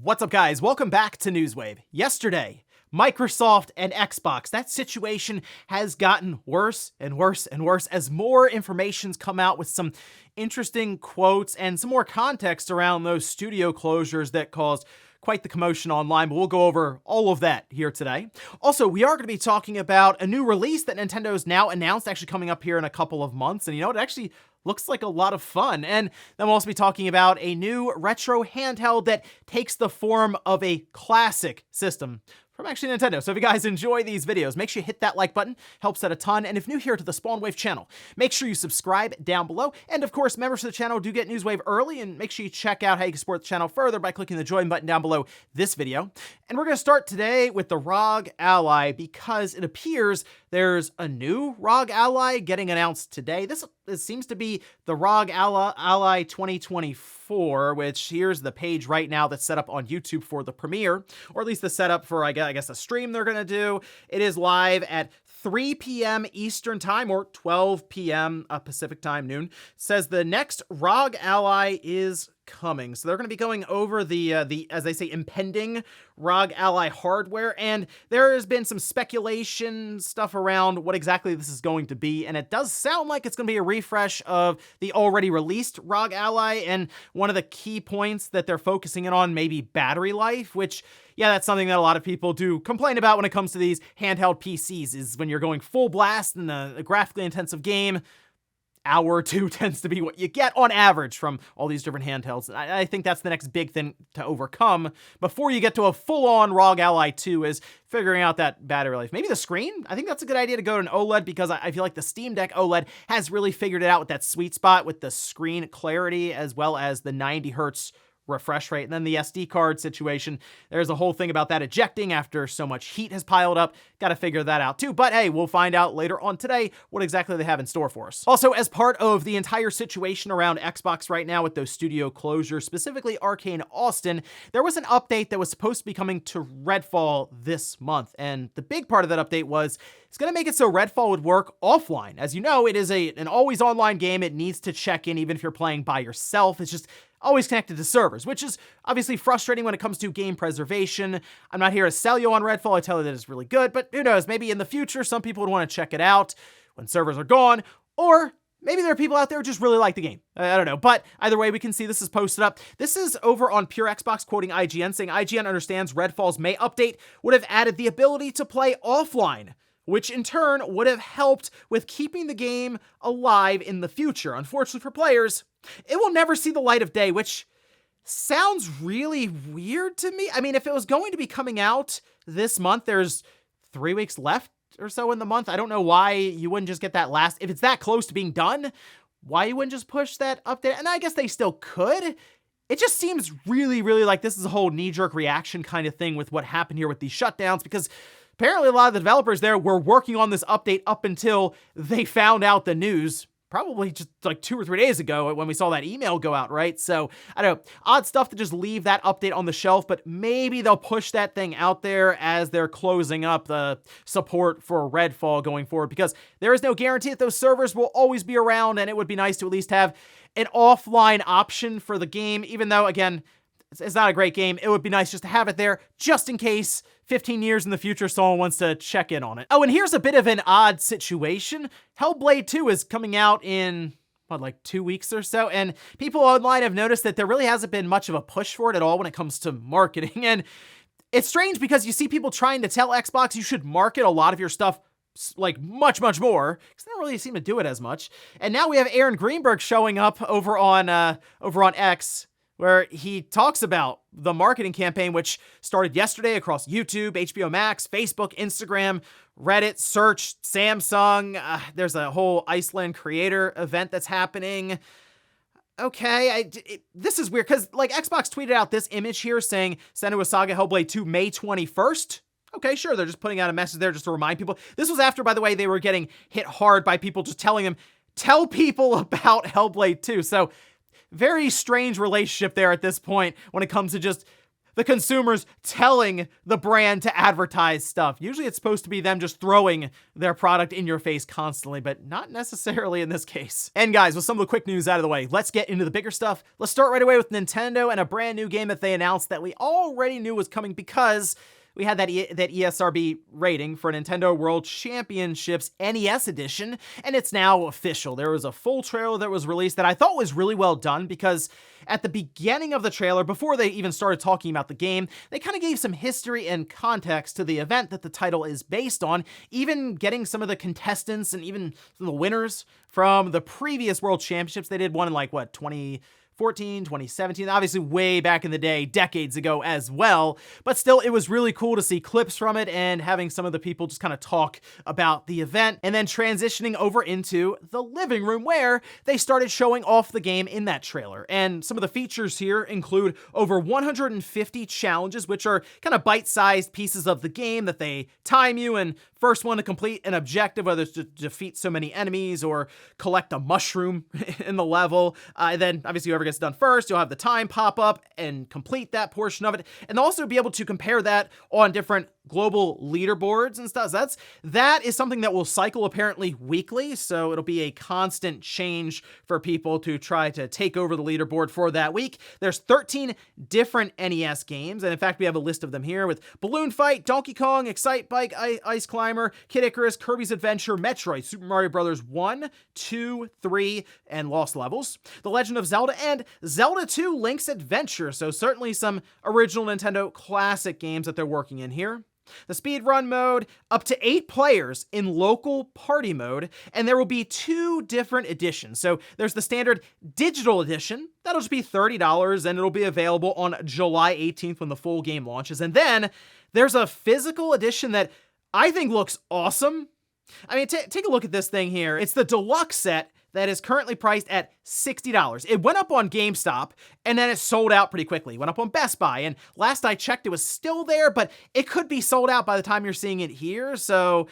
What's up, guys? Welcome back to Newswave. Yesterday, Microsoft and Xbox, that situation has gotten worse and worse and worse as more information's come out with some interesting quotes and some more context around those studio closures that caused quite the commotion online, but we'll go over all of that here today. Also, we are going to be talking about a new release that Nintendo's now announced, actually coming up here in a couple of months, and you know, it actually looks like a lot of fun. And then we'll also be talking about a new retro handheld that takes the form of a classic system from actually Nintendo. So if you guys enjoy these videos, make sure you hit that like button, helps out a ton. And if new here to the Spawnwave channel, make sure you subscribe down below. And of course, members of the channel do get Newswave early, and make sure you check out how you can support the channel further by clicking the join button down below this video. And we're going to start today with the ROG Ally because it appears there's a new ROG Ally getting announced today. This seems to be the ROG Ally 2024, which here's the page right now that's set up on YouTube for the premiere, or at least the setup for, I guess, a stream they're going to do. It is live at 3 p.m. Eastern time or 12 p.m. Pacific time, noon. It says the next ROG Ally is coming. So they're going to be going over the as they say, impending ROG Ally hardware, and there has been some speculation stuff around what exactly this is going to be, and it does sound like it's going to be a refresh of the already released ROG Ally, and one of the key points that they're focusing in on may be battery life, which, yeah, that's something that a lot of people do complain about when it comes to these handheld PCs, is when you're going full blast in a graphically intensive game, hour or two tends to be what you get on average from all these different handhelds. I think that's the next big thing to overcome before you get to a full-on ROG Ally 2 is figuring out that battery life. Maybe the screen? I think that's a good idea to go to an OLED because I feel like the Steam Deck OLED has really figured it out with that sweet spot with the screen clarity as well as the 90 hertz refresh rate. And then the SD card situation, there's a whole thing about that ejecting after so much heat has piled up. Got to figure that out too. But hey, we'll find out later on today what exactly they have in store for us. Also, as part of the entire situation around Xbox right now with those studio closures, specifically Arcane Austin, there was an update that was supposed to be coming to Redfall this month. And the big part of that update was it's going to make it so Redfall would work offline. As you know, it is an always online game. It needs to check in even if you're playing by yourself. It's just always connected to servers, which is obviously frustrating when it comes to game preservation. I'm not here to sell you on Redfall. I tell you that it's really good, but who knows? Maybe in the future, some people would want to check it out when servers are gone, or maybe there are people out there who just really like the game. I don't know, but either way, we can see this is posted up. This is over on Pure Xbox, quoting IGN, saying IGN understands Redfall's May update would have added the ability to play offline, which in turn would have helped with keeping the game alive in the future. Unfortunately for players, it will never see the light of day, which sounds really weird to me. I mean, if it was going to be coming out this month, there's 3 weeks left or so in the month. I don't know why you wouldn't just get that last, if it's that close to being done, why you wouldn't just push that update? And I guess they still could. It just seems really, really like this is a whole knee-jerk reaction kind of thing with what happened here with these shutdowns, because apparently a lot of the developers there were working on this update up until they found out the news, probably just like 2 or 3 days ago when we saw that email go out, right? So, I don't know, odd stuff to just leave that update on the shelf, but maybe they'll push that thing out there as they're closing up the support for Redfall going forward, because there is no guarantee that those servers will always be around, and it would be nice to at least have an offline option for the game, even though, again, it's not a great game. It would be nice just to have it there just in case 15 years in the future someone wants to check in on it. Oh, and here's a bit of an odd situation. Hellblade 2 is coming out in, what, like 2 weeks or so, and people online have noticed that there really hasn't been much of a push for it at all when it comes to marketing. And it's strange because you see people trying to tell Xbox you should market a lot of your stuff like much, much more, because they don't really seem to do it as much. And now we have Aaron Greenberg showing up over on X, where he talks about the marketing campaign, which started yesterday across YouTube, HBO Max, Facebook, Instagram, Reddit, Search, Samsung. There's a whole Iceland creator event that's happening. Okay, this is weird, because like Xbox tweeted out this image here saying Senua Saga Hellblade 2 May 21st. Okay, sure, they're just putting out a message there just to remind people. This was after, by the way, they were getting hit hard by people just telling them, tell people about Hellblade 2. So very strange relationship there at this point when it comes to just the consumers telling the brand to advertise stuff. Usually it's supposed to be them just throwing their product in your face constantly, but not necessarily in this case. And guys, with some of the quick news out of the way, let's get into the bigger stuff. Let's start right away with Nintendo and a brand new game that they announced that we already knew was coming because we had that ESRB rating for Nintendo World Championships NES Edition, and it's now official. There was a full trailer that was released that I thought was really well done because at the beginning of the trailer, before they even started talking about the game, they kind of gave some history and context to the event that the title is based on, even getting some of the contestants and even some of the winners from the previous World Championships. They did one in 2014, 2017, obviously way back in the day, decades ago as well, but still it was really cool to see clips from it and having some of the people just kind of talk about the event, and then transitioning over into the living room where they started showing off the game in that trailer. And some of the features here include over 150 challenges, which are kind of bite-sized pieces of the game that they time you, and first one to complete an objective, whether it's to defeat so many enemies or collect a mushroom in the level. And then obviously whoever gets done first, you'll have the time pop up and complete that portion of it, and also be able to compare that on different global leaderboards and stuff. So that is something that will cycle apparently weekly, so it'll be a constant change for people to try to take over the leaderboard for that week. There's 13 different NES games, and in fact we have a list of them here with Balloon Fight, Donkey Kong, Excite Bike, Ice Climber, Kid Icarus, Kirby's Adventure, Metroid, Super Mario Bros. 1, 2, 3, and Lost Levels, The Legend of Zelda, and Zelda 2 Link's Adventure. So certainly some original Nintendo classic games that they're working in here. The speedrun mode, up to 8 players in local party mode, and there will be 2 different editions. So there's the standard digital edition, that'll just be $30, and it'll be available on July 18th when the full game launches. And then there's a physical edition that I think looks awesome. I mean, take a look at this thing here. It's the deluxe set that is currently priced at $60. It went up on GameStop, and then it sold out pretty quickly. It went up on Best Buy, and last I checked, it was still there, but it could be sold out by the time you're seeing it here, so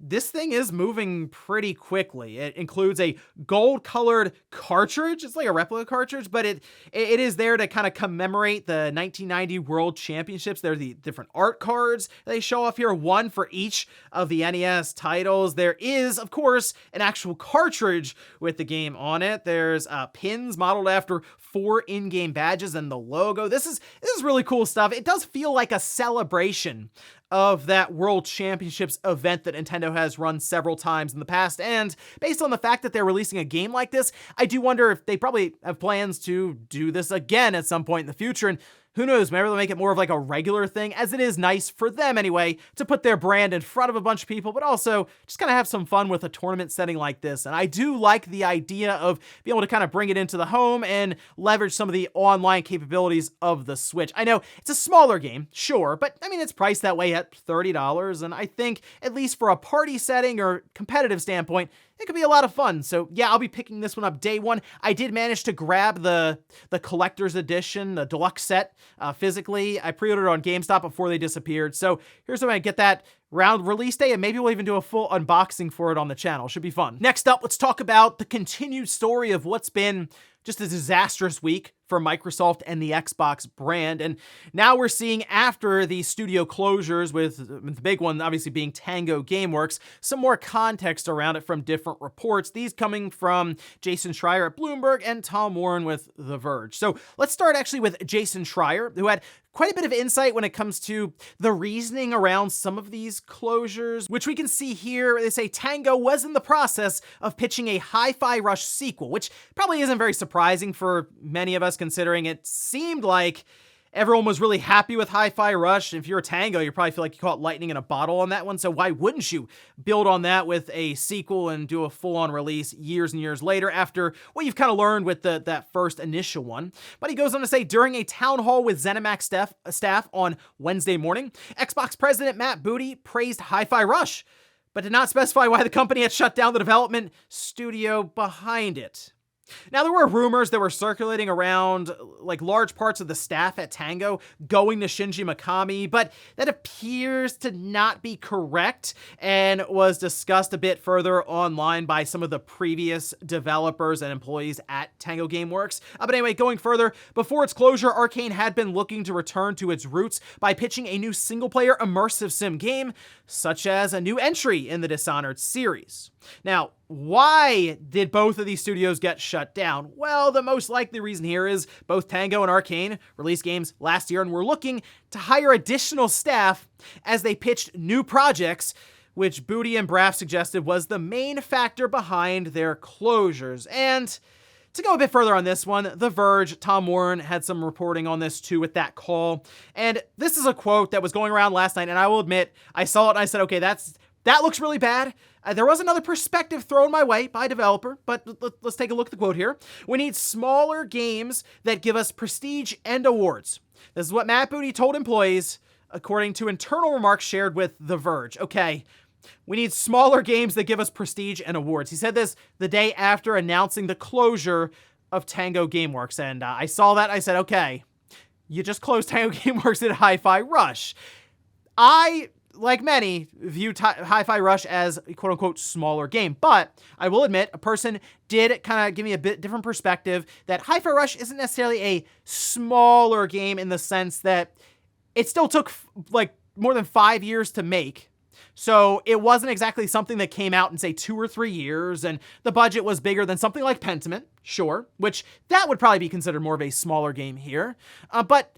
this thing is moving pretty quickly. It includes a gold-colored cartridge. It's like a replica cartridge, but it is there to kind of commemorate the 1990 World Championships. There are the different art cards they show off here, one for each of the NES titles. There is, of course, an actual cartridge with the game on it. There's pins modeled after 4 in-game badges and the logo. This is really cool stuff. It does feel like a celebration of that World Championships event that Nintendo has run several times in the past, and based on the fact that they're releasing a game like this, I do wonder if they probably have plans to do this again at some point in the future, and who knows, maybe they'll make it more of like a regular thing, as it is nice for them anyway, to put their brand in front of a bunch of people, but also just kind of have some fun with a tournament setting like this. And I do like the idea of being able to kind of bring it into the home and leverage some of the online capabilities of the Switch. I know it's a smaller game, sure, but I mean, it's priced that way at $30, and I think, at least for a party setting or competitive standpoint, it could be a lot of fun. So yeah, I'll be picking this one up day one. I did manage to grab the collector's edition, the deluxe set, physically. I pre-ordered on GameStop before they disappeared. So here's when I get that round release day, and maybe we'll even do a full unboxing for it on the channel. Should be fun. Next up, let's talk about the continued story of what's been just a disastrous week for Microsoft and the Xbox brand. And now we're seeing, after the studio closures, with the big one obviously being Tango Gameworks, some more context around it from different reports, these coming from Jason Schreier at Bloomberg and Tom Warren with The Verge. So let's start actually with Jason Schreier, who had quite a bit of insight when it comes to the reasoning around some of these closures, which we can see here. They say Tango was in the process of pitching a Hi-Fi Rush sequel, which probably isn't very surprising for many of us, considering it seemed like everyone was really happy with Hi-Fi Rush. If you're a Tango, you probably feel like you caught lightning in a bottle on that one, so why wouldn't you build on that with a sequel and do a full-on release years and years later after what you've kind of learned with that first initial one? But he goes on to say, during a town hall with ZeniMax staff on Wednesday morning, Xbox president Matt Booty praised Hi-Fi Rush, but did not specify why the company had shut down the development studio behind it. Now, there were rumors that were circulating around like large parts of the staff at Tango going to Shinji Mikami, but that appears to not be correct and was discussed a bit further online by some of the previous developers and employees at Tango Gameworks. But anyway, going further, before its closure, Arcane had been looking to return to its roots by pitching a new single-player immersive sim game, such as a new entry in the Dishonored series. Now, why did both of these studios get shut down? Well, the most likely reason here is both Tango and Arcane released games last year and were looking to hire additional staff as they pitched new projects, which Booty and Braff suggested was the main factor behind their closures. And to go a bit further on this one, The Verge, Tom Warren had some reporting on this too with that call. And this is a quote that was going around last night, and I will admit, I saw it and I said, okay, that looks really bad. There was another perspective thrown my way by a developer, but let's take a look at the quote here. We need smaller games that give us prestige and awards. This is what Matt Booty told employees, according to internal remarks shared with The Verge. Okay, we need smaller games that give us prestige and awards. He said this the day after announcing the closure of Tango Gameworks, and I saw that, I said, okay, you just closed Tango Gameworks at Hi-Fi Rush. I, like many, view Hi-Fi Rush as a quote-unquote smaller game, but I will admit, a person did kind of give me a bit different perspective that Hi-Fi Rush isn't necessarily a smaller game in the sense that it still took like more than 5 years to make. So it wasn't exactly something that came out in, say, 2 or 3 years, and the budget was bigger than something like Pentiment, sure, which that would probably be considered more of a smaller game here. But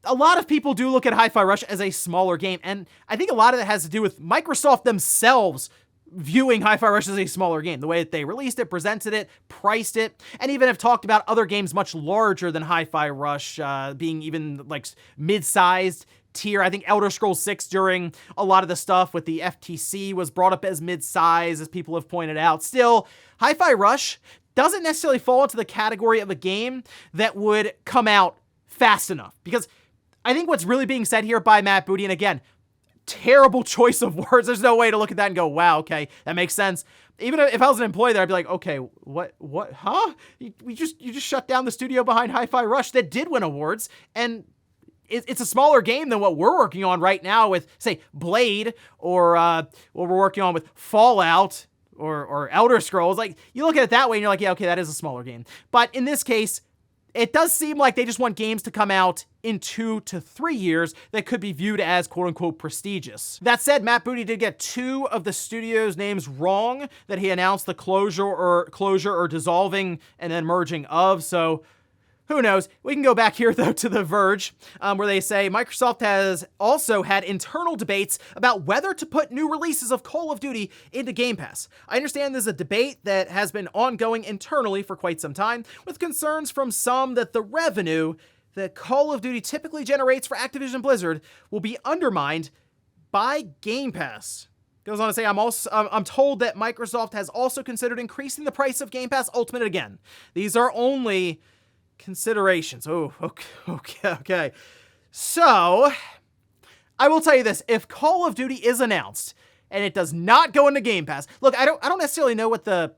a lot of people do look at Hi-Fi Rush as a smaller game, and I think a lot of that has to do with Microsoft themselves viewing Hi-Fi Rush as a smaller game. The way that they released it, presented it, priced it, and even have talked about other games much larger than Hi-Fi Rush, being even like mid-sized tier. I think Elder Scrolls 6 during a lot of the stuff with the FTC was brought up as mid-size, as people have pointed out. Still, Hi-Fi Rush doesn't necessarily fall into the category of a game that would come out fast enough, because I think what's really being said here by Matt Booty, and again, terrible choice of words. There's no way to look at that and go, wow, okay, that makes sense. Even if I was an employee there, I'd be like, okay, what, huh? You just shut down the studio behind Hi-Fi Rush that did win awards, and it's a smaller game than what we're working on right now with, say, Blade, or what we're working on with Fallout, or Elder Scrolls. Like, you look at it that way and you're like, yeah, okay, that is a smaller game. But in this case, it does seem like they just want games to come out in 2 to 3 years that could be viewed as quote-unquote prestigious. That said, Matt Booty did get 2 of the studio's names wrong that he announced the closure or dissolving and then merging of, so who knows? We can go back here, though, to The Verge, where they say Microsoft has also had internal debates about whether to put new releases of Call of Duty into Game Pass. I understand there's a debate that has been ongoing internally for quite some time, with concerns from some that the revenue that Call of Duty typically generates for Activision Blizzard will be undermined by Game Pass. Goes on to say, I'm told that Microsoft has also considered increasing the price of Game Pass Ultimate again. These are only considerations. Oh, okay. So, I will tell you this. If Call of Duty is announced and it does not go into Game Pass, look, I don't necessarily know what the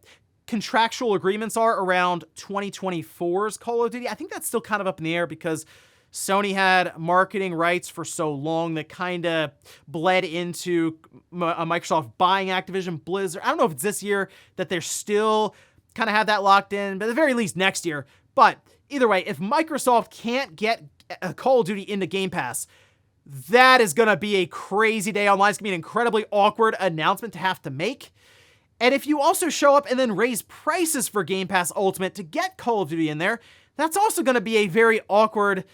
contractual agreements are around 2024's Call of Duty. I think that's still kind of up in the air because Sony had marketing rights for so long that kind of bled into Microsoft buying Activision Blizzard. I don't know if it's this year that they're still kind of have that locked in, but at the very least next year. But either way, if Microsoft can't get Call of Duty into Game Pass, that is going to be a crazy day online. It's going to be an incredibly awkward announcement to have to make. And if you also show up and then raise prices for Game Pass Ultimate to get Call of Duty in there, that's also going to be a very awkward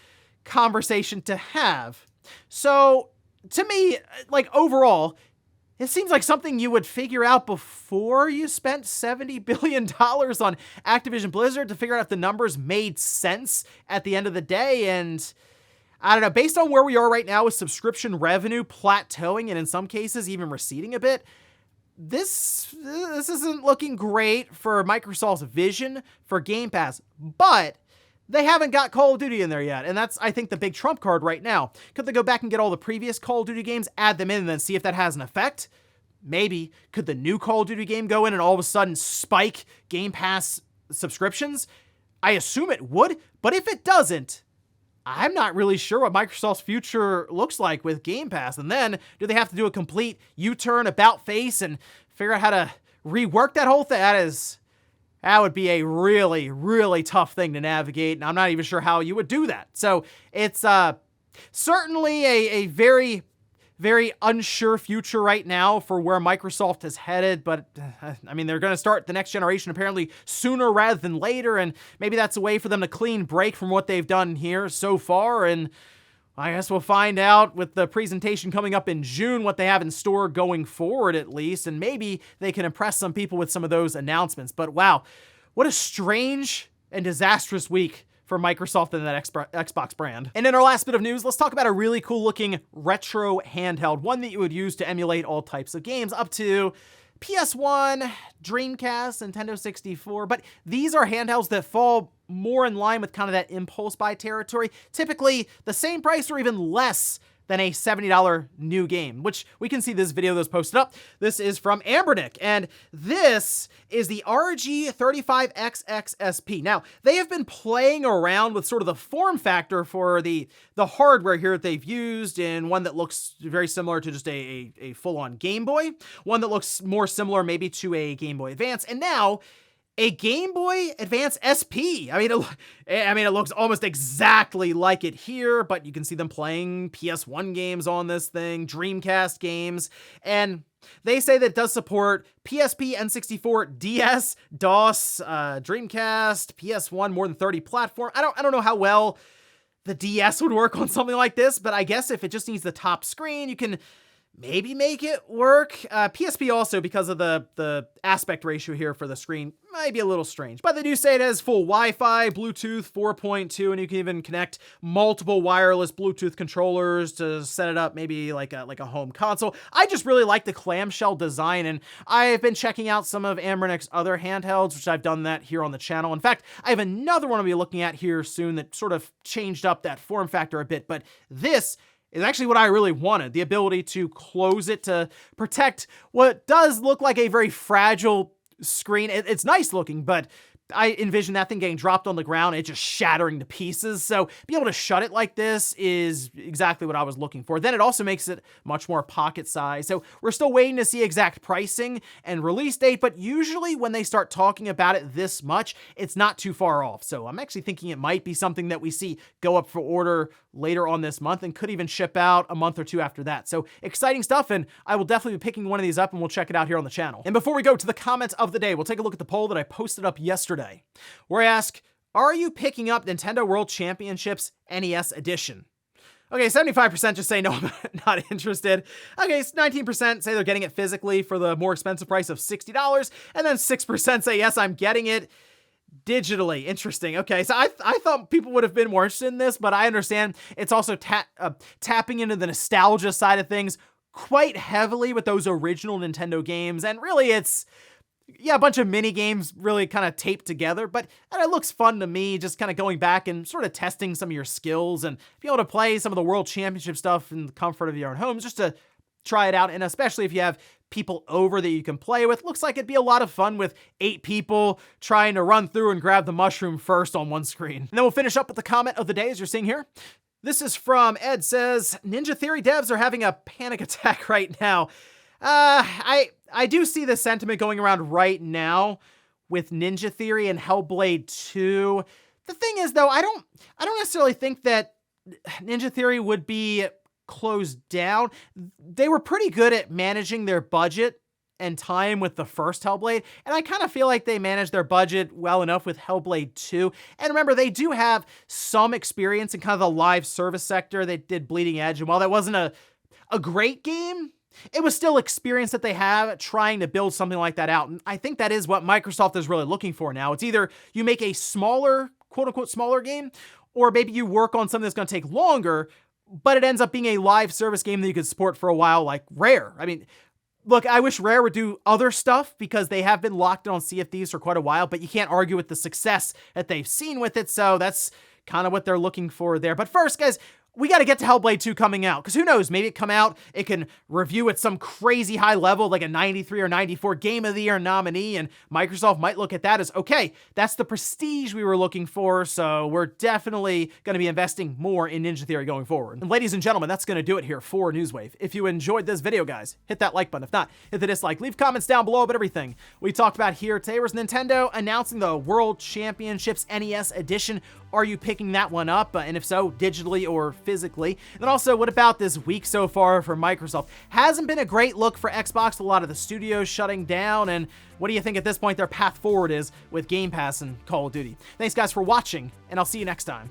conversation to have. So, to me, like, overall, it seems like something you would figure out before you spent $70 billion on Activision Blizzard to figure out if the numbers made sense at the end of the day. And I don't know, based on where we are right now with subscription revenue plateauing and in some cases even receding a bit, this isn't looking great for Microsoft's vision for Game Pass. But they haven't got Call of Duty in there yet, and that's, I think, the big trump card right now. Could they go back and get all the previous Call of Duty games, add them in, and then see if that has an effect? Maybe. Could the new Call of Duty game go in and all of a sudden spike Game Pass subscriptions? I assume it would, but if it doesn't, I'm not really sure what Microsoft's future looks like with Game Pass. And then, do they have to do a complete U-turn, about face, and figure out how to rework that whole thing? That would be a really, really tough thing to navigate, and I'm not even sure how you would do that. So it's certainly a very, very unsure future right now for where Microsoft is headed, but I mean, they're going to start the next generation apparently sooner rather than later, and maybe that's a way for them to clean break from what they've done here so far, and I guess we'll find out with the presentation coming up in June what they have in store going forward at least, and maybe they can impress some people with some of those announcements. But wow, what a strange and disastrous week for Microsoft and that Xbox brand. And in our last bit of news, let's talk about a really cool looking retro handheld, one that you would use to emulate all types of games up to PS1, Dreamcast, Nintendo 64, but these are handhelds that fall more in line with kind of that impulse buy territory, typically the same price or even less than a $70 new game, which we can see this video that was posted up. This is from Anbernic, and this is the RG35XX-SP. Now, they have been playing around with sort of the form factor for the hardware here that they've used, in one that looks very similar to just a full-on Game Boy, one that looks more similar maybe to a Game Boy Advance, and now a Game Boy Advance SP. I mean, it looks almost exactly like it here, but you can see them playing PS1 games on this thing, Dreamcast games, and they say that it does support PSP, N64, DS, DOS, Dreamcast, PS1, more than 30 platform. I don't know how well the DS would work on something like this, but I guess if it just needs the top screen, you can maybe make it work. PSP also, because of the aspect ratio here for the screen, might be a little strange. But they do say it has full Wi-Fi, Bluetooth 4.2, and you can even connect multiple wireless Bluetooth controllers to set it up maybe like a home console. I just really like the clamshell design, and I've been checking out some of Anbernic's other handhelds, which I've done that here on the channel. In fact, I have another one I'll be looking at here soon that sort of changed up that form factor a bit, but this is actually what I really wanted, the ability to close it to protect what does look like a very fragile screen. It's nice looking, but I envision that thing getting dropped on the ground and it just shattering to pieces. So being able to shut it like this is exactly what I was looking for. Then it also makes it much more pocket size. So we're still waiting to see exact pricing and release date, but usually when they start talking about it this much, it's not too far off. So I'm actually thinking it might be something that we see go up for order later on this month and could even ship out a month or two after that. So exciting stuff, and I will definitely be picking one of these up and we'll check it out here on the channel. And before we go to the comments of the day, we'll take a look at the poll that I posted up yesterday, where I ask, are you picking up Nintendo World Championships NES Edition? Okay, 75% just say no, I'm not interested. Okay, 19% say they're getting it physically for the more expensive price of $60, and then 6% say yes, I'm getting it digitally. Interesting. Okay, so I thought people would have been more interested in this, but I understand it's also tapping into the nostalgia side of things quite heavily with those original Nintendo games, and really it's a bunch of mini games really kind of taped together, but it looks fun to me, just kind of going back and sort of testing some of your skills and be able to play some of the World Championship stuff in the comfort of your own homes, just to try it out. And especially if you have people over that you can play with, looks like it'd be a lot of fun with 8 people trying to run through and grab the mushroom first on one screen. And then we'll finish up with the comment of the day, as you're seeing here. This is from Ed, says, Ninja Theory devs are having a panic attack right now. I do see the sentiment going around right now with Ninja Theory and Hellblade 2. The thing is, though, I don't necessarily think that Ninja Theory would be closed down. They were pretty good at managing their budget and time with the first Hellblade, and I kind of feel like they managed their budget well enough with Hellblade 2. And remember, they do have some experience in kind of the live service sector. They did Bleeding Edge, and while that wasn't a great game, it was still experience that they have trying to build something like that out. And I think that is what Microsoft is really looking for now. It's either you make a smaller, quote unquote, smaller game, or maybe you work on something that's going to take longer, but it ends up being a live service game that you could support for a while, like Rare. I mean, look, I wish Rare would do other stuff because they have been locked in on Sea of Thieves for quite a while, but you can't argue with the success that they've seen with it. So that's kind of what they're looking for there. But first, guys, we got to get to Hellblade 2 coming out, because who knows, maybe it come out, it can review at some crazy high level, like a 93 or 94 Game of the Year nominee, and Microsoft might look at that as, okay, that's the prestige we were looking for, so we're definitely going to be investing more in Ninja Theory going forward. And ladies and gentlemen, that's going to do it here for Newswave. If you enjoyed this video, guys, hit that like button. If not, hit the dislike. Leave comments down below about everything we talked about here today. Was Nintendo announcing the World Championships NES Edition. Are you picking that one up? And if so, digitally or physically? And then also, what about this week so far for Microsoft? Hasn't been a great look for Xbox, a lot of the studios shutting down, and what do you think at this point their path forward is with Game Pass and Call of Duty? Thanks guys for watching, and I'll see you next time.